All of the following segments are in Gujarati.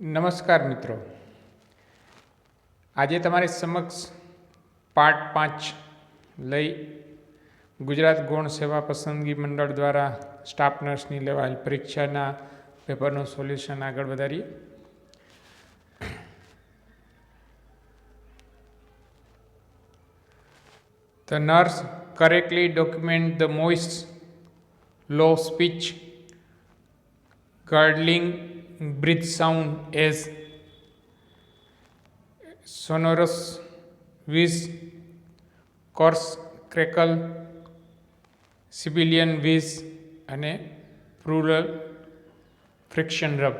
નમસ્કાર મિત્રો, આજે તમારી સમક્ષ પાર્ટ 5 લઈ ગુજરાત ગૌણ સેવા પસંદગી મંડળ દ્વારા સ્ટાફ નર્સની લેવાયેલ પરીક્ષાના પેપરનું સોલ્યુશન આગળ વધારીએ. The nurse correctly document the moist, low pitch, gurgling breath sound as sonorous whiz, coarse crackle, sibilant whiz અને પ્લુરલ ફ્રિક્શન રબ.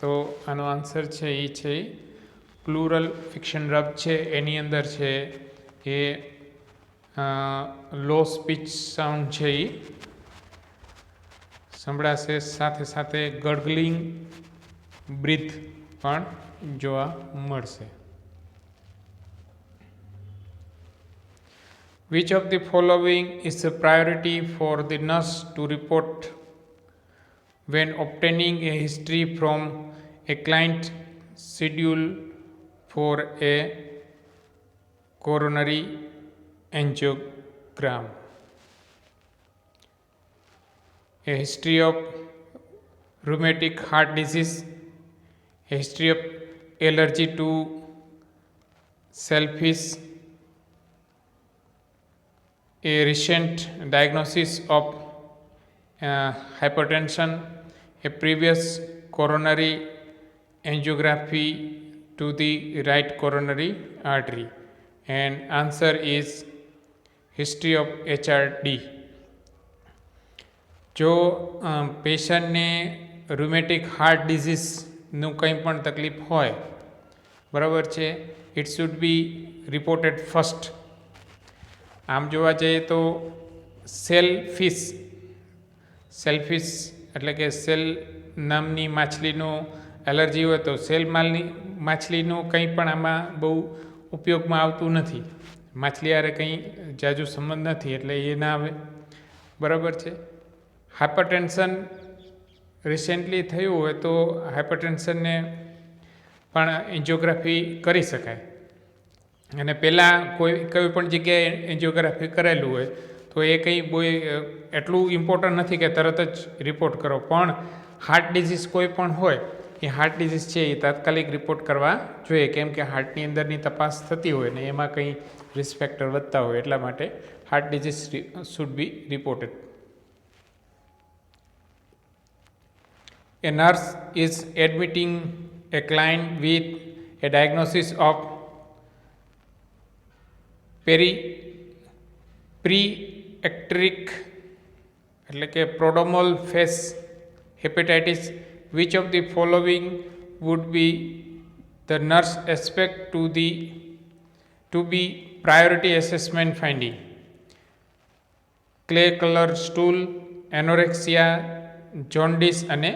તો આનો આન્સર છે એ છે પ્લુરલ ફ્રિક્શન રબ છે. એની અંદર છે એ લો સ્પીચ સાઉન્ડ છે એ સંભળાશે, સાથે સાથે ગર્ગલિંગ બ્રીથ પણ જોવા મળશે. Which of the following is a priority for the nurse to report when obtaining a history from a client scheduled for a coronary angiogram? A history of rheumatic heart disease, a history of allergy to shellfish, a recent diagnosis of hypertension, a previous coronary angiography to the right coronary artery. And answer is history of HRD. જો પેશન્ટને રૂમેટિક હાર્ટ ડિઝીઝનું કંઈ પણ તકલીફ હોય, બરાબર છે, it should be reported first. આમ જોવા જઈએ તો સેલફિશ એટલે કે સેલ નામની માછલીનું એલર્જી હોય તો સેલ માછલીનું કંઈ પણ આમાં બહુ ઉપયોગમાં આવતું નથી. માછલી હારે કંઈ જાજુ સંબંધ નથી એટલે એ ના આવે, બરાબર છે. હાઇપરટેન્શન રિસેન્ટલી થયું હોય તો હાઇપરટેન્શનને પણ એન્જિયોગ્રાફી કરી શકાય. અને પહેલાં કોઈ પણ જગ્યાએ એન્જિયોગ્રાફી કરેલું હોય તો એ કંઈ બહુ એટલું ઇમ્પોર્ટન્ટ નથી કે તરત જ રિપોર્ટ કરો. પણ હાર્ટ ડિઝીઝ કોઈ પણ હોય એ હાર્ટ ડિઝીઝ છે એ તાત્કાલિક રિપોર્ટ કરવા જોઈએ, કેમ કે હાર્ટની અંદરની તપાસ થતી હોય ને એમાં કંઈ રિસ્ક ફેક્ટર વધતા હોય, એટલા માટે heart disease should be reported. A nurse is admitting a client with a diagnosis of pre-ecteric એટલે કે prodromal phase hepatitis. Which of the following would be the nurse aspect to be priority assessment finding? Clay color stool, anorexia, jaundice અને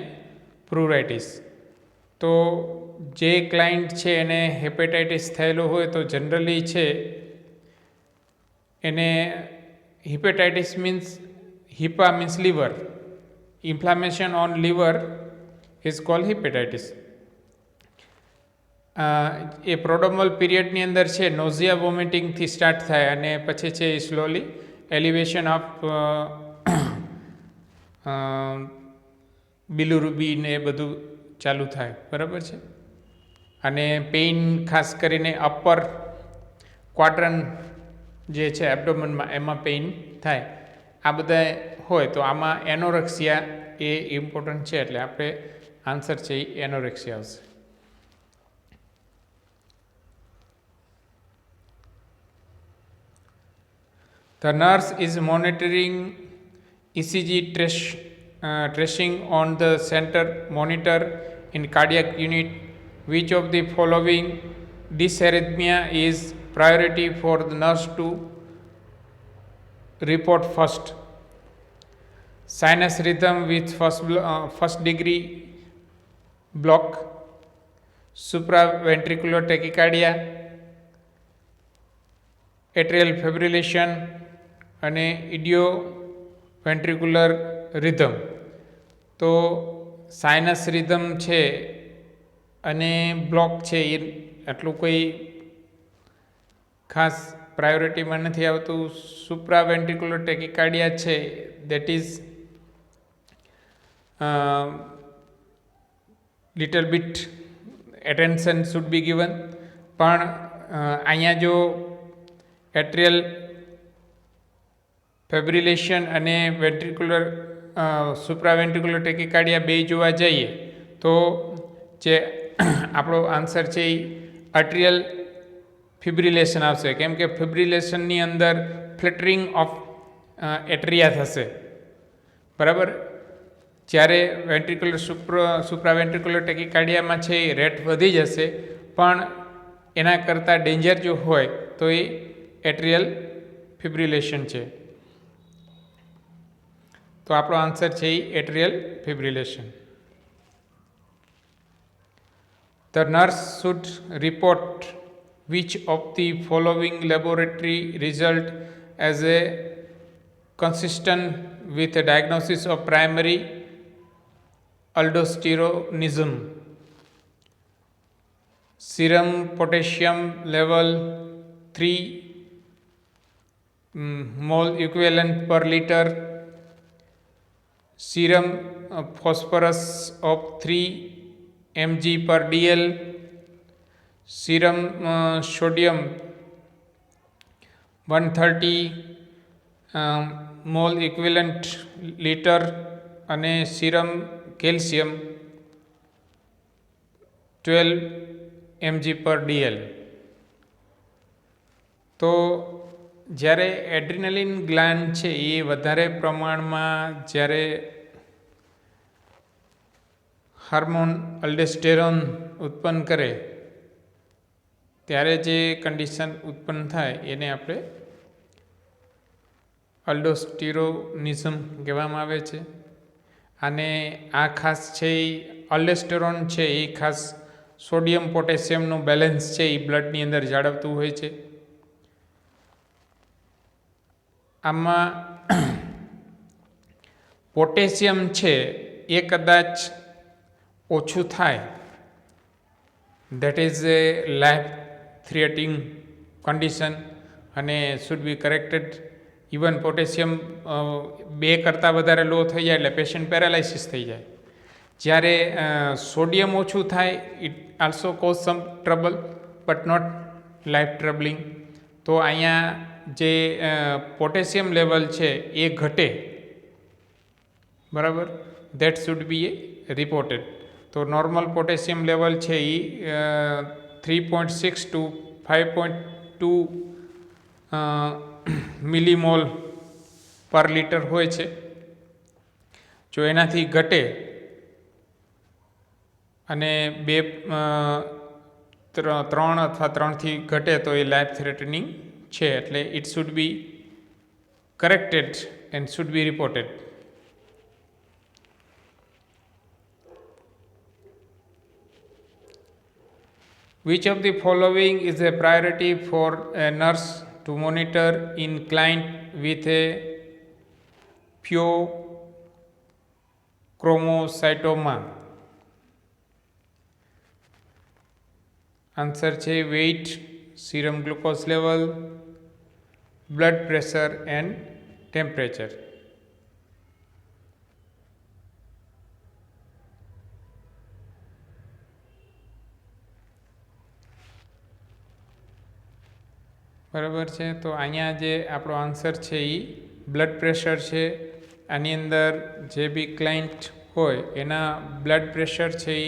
પ્રુરાઇટિસ. તો જે ક્લાયન્ટ છે એને હેપેટાઇટિસ થયેલો હોય તો જનરલી છે એને hepatitis hepa means liver, inflammation on liver is called hepatitis. એ પ્રોડોમલ પીરિયડની અંદર છે નોઝિયા વોમિટિંગથી સ્ટાર્ટ થાય અને પછી છે એ સ્લોલી એલિવેશન ઓફ બિલુરુબિન એ બધું ચાલુ થાય, બરાબર છે. અને પેઇન ખાસ કરીને અપર ક્વાડ્રન્ટ જે છે એબ્ડોમનમાં એમાં પેઇન થાય. આ બધા હોય તો આમાં એનોરેક્સિયા એ ઇમ્પોર્ટન્ટ છે, એટલે આપણે આન્સર છે એ એનોરેક્સિયા આવશે. The nurse is monitoring ECG tracing on the center monitor in cardiac unit. Which of the following dysarrhythmia is priority for the nurse to report first? Sinus rhythm with first degree block, supraventricular tachycardia, atrial fibrillation અને ઇડિયોવેન્ટ્રિક્યુલર રિધમ. તો સાઇનસ રિધમ છે અને બ્લોક છે એ આટલું કોઈ ખાસ પ્રાયોરિટીમાં નથી આવતું. સુપ્રાવેન્ટ્રિક્યુલર ટેકિકાર્ડિયા છે that is little bit attention should be given. પણ અહીંયા જો એટ્રિયલ ફેબ્રિલેશન અને વેન્ટ્રિક્યુલર સુપ્રાવેન્ટ્રિક્યુલર ટેકિકાર્ડિયા બે જોવા જઈએ તો જે આપણો આન્સર છે એ આર્ટિરિયલ ફિબ્રિલેશન આવશે, કેમ કે ફિબ્રિલેશનની અંદર ફ્લટરિંગ ઓફ એટ્રિયા થશે. બરાબર. જ્યારે વેન્ટ્રિક્યુલર સુપ્રાવેન્ટ્રિક્યુલર ટેકિકાર્ડિયામાં છે એ રેટ વધી જશે, પણ એના કરતાં ડેન્જર જો હોય તો એ એટ્રિયલ ફિબ્રિલેશન છે. તો આપણો આન્સર છે એ એટ્રિયલ ફિબ્રિલેશન. The nurse should report which of the following laboratory result as a consistent with a diagnosis of primary aldosteronism. Serum potassium level 3 mole equivalent per liter, serum phosphorus of 3 mg per dl, serum sodium 130 mole equivalent liter અને serum calcium 12 mg per dl. તો જ્યારે એડ્રિનલિન ગ્લાન્ડ છે એ વધારે પ્રમાણમાં જ્યારે હાર્મોન અલ્ડોસ્ટેરોન ઉત્પન્ન કરે ત્યારે જે કન્ડિશન ઉત્પન્ન થાય એને આપણે અલ્ડોસ્ટેરોનિઝમ કહેવામાં આવે છે. અને આ ખાસ છે એ અલ્ડોસ્ટેરોન છે એ ખાસ સોડિયમ પોટેશિયમનું બેલેન્સ છે એ બ્લડની અંદર જાળવતું હોય છે. આમાં પોટેશિયમ છે એ કદાચ ઓછું થાય, that is a life threatening condition અને should be corrected. Even potassium 2 કરતાં વધારે લો થઈ જાય એટલે પેશન્ટ પેરાલાઇસિસ થઈ જાય. જ્યારે સોડિયમ ઓછું થાય it also cause some trouble but not life troubling. તો અહીંયા જે પોટેશિયમ લેવલ છે એ ઘટે, બરાબર, that should be a reported. તો નોર્મલ પોટેશિયમ લેવલ છે એ 3.6 to 5.2 મિલીમોલ પર લિટર હોય છે. જો એનાથી ઘટે અને 3 અથવા 3થી ઘટે તો એ લાઈફ થ્રેટનિંગ છે. એટલે it should be corrected and should be reported. Which of the following is a priority for a nurse to monitor in client with a pheochromocytoma? Answer છે weight, serum glucose level, blood pressure and temperature. બરાબર છે. તો અહીંયા જે આપણો આન્સર છે એ બ્લડ પ્રેશર છે. આની અંદર જે બી ક્લાયન્ટ હોય એના બ્લડ પ્રેશર છે એ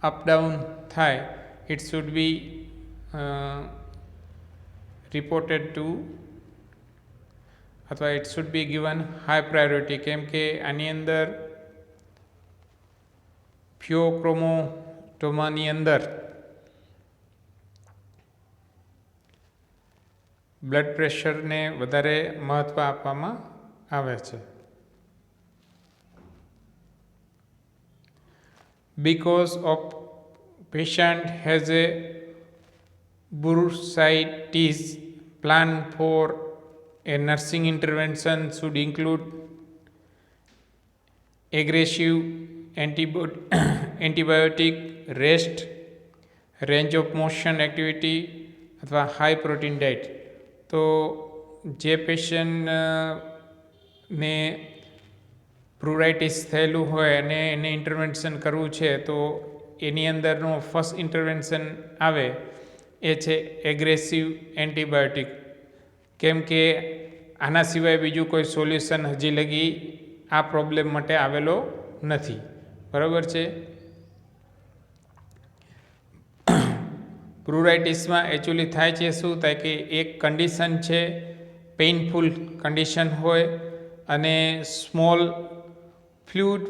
અપડાઉન થાય, it should be reported to અથવા it should be given high priority, કેમ કે આની અંદર ફિયોક્રોમોટોમાની અંદર બ્લડ પ્રેશરને વધારે મહત્ત્વ આપવામાં આવે છે. Because of patient has a bursitis, plan for a nursing intervention should include aggressive antibiotic, rest, range of motion activity અથવા હાઈ પ્રોટીન ડાયટ. તો જે પેશન્ટને પ્રુરાઇટિસ થયેલું હોય અને એને ઇન્ટરવેન્શન કરવું છે તો એની અંદરનું ફર્સ્ટ ઇન્ટરવેન્શન આવે એ છે એગ્રેસિવ એન્ટીબાયોટિક. કેમ કે આના સિવાય બીજું કોઈ સોલ્યુશન હજી લગી આ પ્રોબ્લેમ માટે આવેલો નથી. બરાબર છે. પ્રુરાઇટિસમાં એકચ્યુઅલી થાય છે શું થાય કે એક કન્ડિશન છે, પેઇનફુલ કન્ડિશન હોય અને સ્મોલ ફ્લુઇડ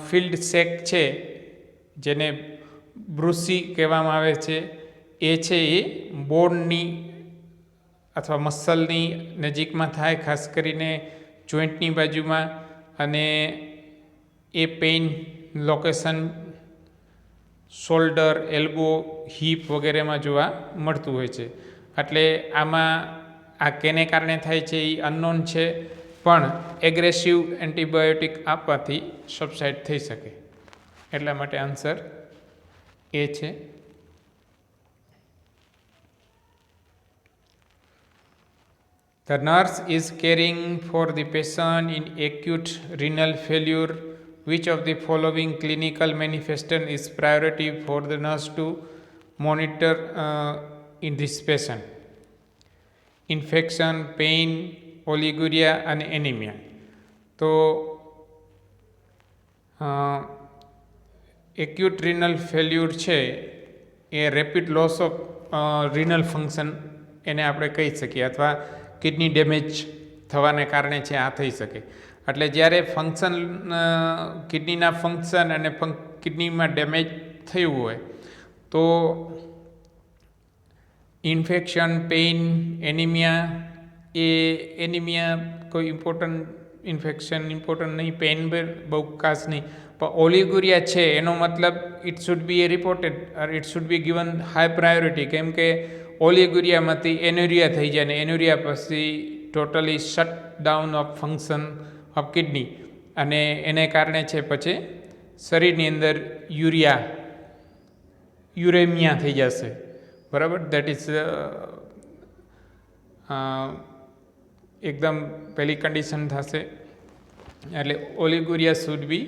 ફિલ્ડ સેક છે જેને બ્રુસી કહેવામાં આવે છે, એ છે એ બોનની અથવા મસલની નજીકમાં થાય, ખાસ કરીને જોઈન્ટની બાજુમાં, અને એ pain location shoulder, elbow, hip વગેરેમાં જોવા મળતું હોય છે. એટલે આમાં આ કેને કારણે થાય છે એ અનનોન છે, પણ એગ્રેસિવ એન્ટીબાયોટિક આપવાથી સબસાઇડ થઈ શકે. એટલા માટે આન્સર એ છે. The nurse is caring for the patient in acute renal failure. Which of the following clinical manifestation is priority for the nurse to monitor in this patient? Infection, pain, oliguria and anemia. તો એક્યુટ રિનલ ફેલ્યુર છે એ rapid loss of renal function એને આપણે કહી શકીએ, અથવા કિડની ડેમેજ થવાને કારણે છે આ થઈ શકે. એટલે જ્યારે ફંક્શન કિડનીના ફંક્શન અને કિડનીમાં ડેમેજ થયું હોય તો ઇન્ફેક્શન, પેઇન, એનિમિયા કોઈ ઇમ્પોર્ટન્ટ, ઇન્ફેક્શન ઇમ્પોર્ટન્ટ નહીં, પેઇન બહુ ખાસ નહીં, પણ ઓલિગુરિયા છે એનો મતલબ it should be a reported or it should be given high priority. કેમ કે ઓલિગુરિયામાંથી એન્યુરિયા થઈ જાય, અને એન્યુરિયા પછી totally shut down of function of kidney, અને એને કારણે છે પછી શરીરની અંદર યુરેમિયા થઈ જશે. બરાબર. દેટ ઇઝ એકદમ પહેલી કન્ડિશન થશે. એટલે oliguria should be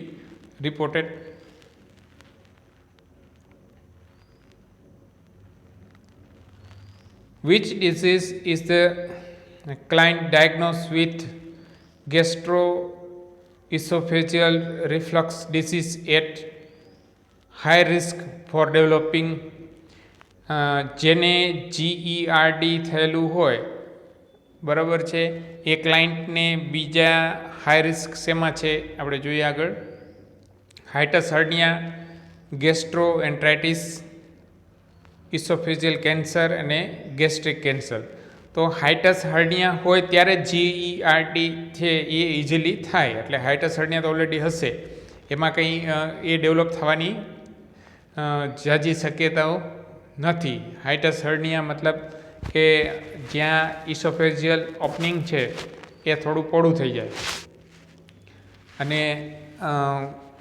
reported. Which disease is the client diagnosed with gastroesophageal reflux disease at high risk for developing? જેને GERD થયેલું હોય, બરાબર છે, એ ક્લાયન્ટને બીજા હાઈ રિસ્ક શેમાં છે આપણે જોઈએ આગળ. હાઇટસ હર્નિયા, ગેસ્ટ્રોએન્ટ્રાઇટિસ, ઇસોફેજિયલ કેન્સર અને ગેસ્ટ્રિક કેન્સર. તો હાઇટસ હર્નિયા હોય ત્યારે GERD છે એ ઇઝીલી થાય. એટલે હાઇટસ હર્નિયા તો ઓલરેડી હશે, એમાં કંઈ એ ડેવલપ થવાની ઝાઝી શક્યતાઓ નથી. હાઇટસ હર્નિયા મતલબ કે જ્યાં ઇસોફેજિયલ ઓપનિંગ છે એ થોડું પોળું થઈ જાય, અને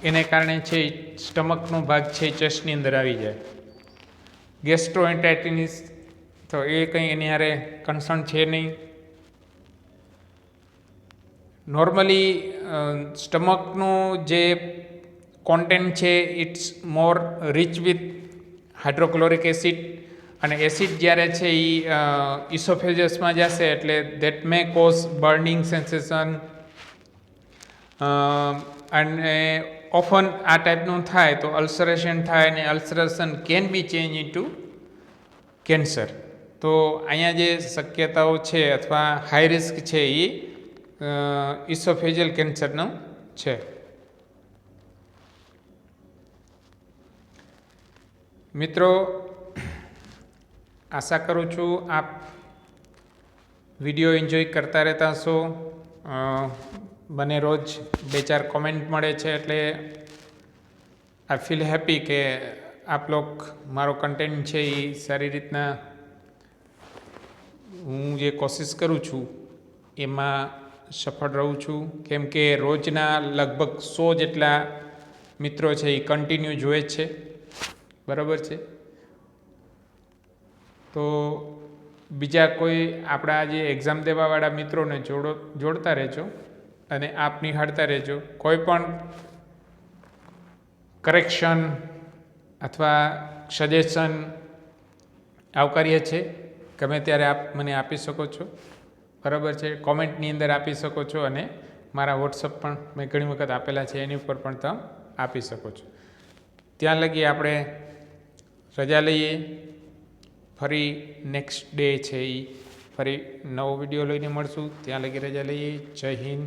એને કારણે છે સ્ટમકનો ભાગ છે ચેસ્ટની અંદર આવી જાય. ગેસ્ટ્રોએન્ટ્રાઇટિસ તો એ કંઈ એની હારે કન્સર્ન છે નહીં. નોર્મલી સ્ટમકનું જે કોન્ટેન્ટ છે it's more rich with hydrochloric acid, અને એસિડ જ્યારે છે એ ઇસોફેજસમાં જશે એટલે that may cause burning sensation, અને ઓફન આ ટાઈપનું થાય તો અલ્સરેશન થાય, અને ulceration can be change into cancer. તો અહીંયા જે શક્યતાઓ છે અથવા હાઈ રિસ્ક છે એ ઇસોફેજિયલ કેન્સરનો છે. મિત્રો, આશા કરું છું આપ વિડીયો એન્જોય કરતા રહેતા હશો. મને રોજ 2-4 કોમેન્ટ મળે છે, એટલે આઈ ફીલ હેપી કે આપ લોગ મારો કન્ટેન્ટ છે એ સારી રીતના હું જે કોશિશ કરું છું એમાં સફળ રહું છું. કેમ કે રોજના લગભગ 100 જેટલા મિત્રો છે એ કન્ટિન્યુ જોવે જ છે, બરાબર છે. તો બીજા કોઈ આપણા જે એક્ઝામ દેવાવાળા મિત્રોને જોડતા રહેજો અને આપ નિહાળતા રહેજો. કોઈ પણ કરેક્શન અથવા સજેશન આવકાર્ય છે, ગમે ત્યારે આપ મને આપી શકો છો, બરાબર છે. કોમેન્ટની અંદર આપી શકો છો અને મારા વોટ્સઅપ પણ મેં ઘણી વખત આપેલા છે, એની ઉપર પણ તમે આપી શકો છો. ત્યાં લગી આપણે રજા લઈએ. ફરી નેક્સ્ટ ડે છે એ ફરી નવો વિડીયો લઈને મળશું. ત્યાં લગી રજા લઈએ. જય હિન્દ.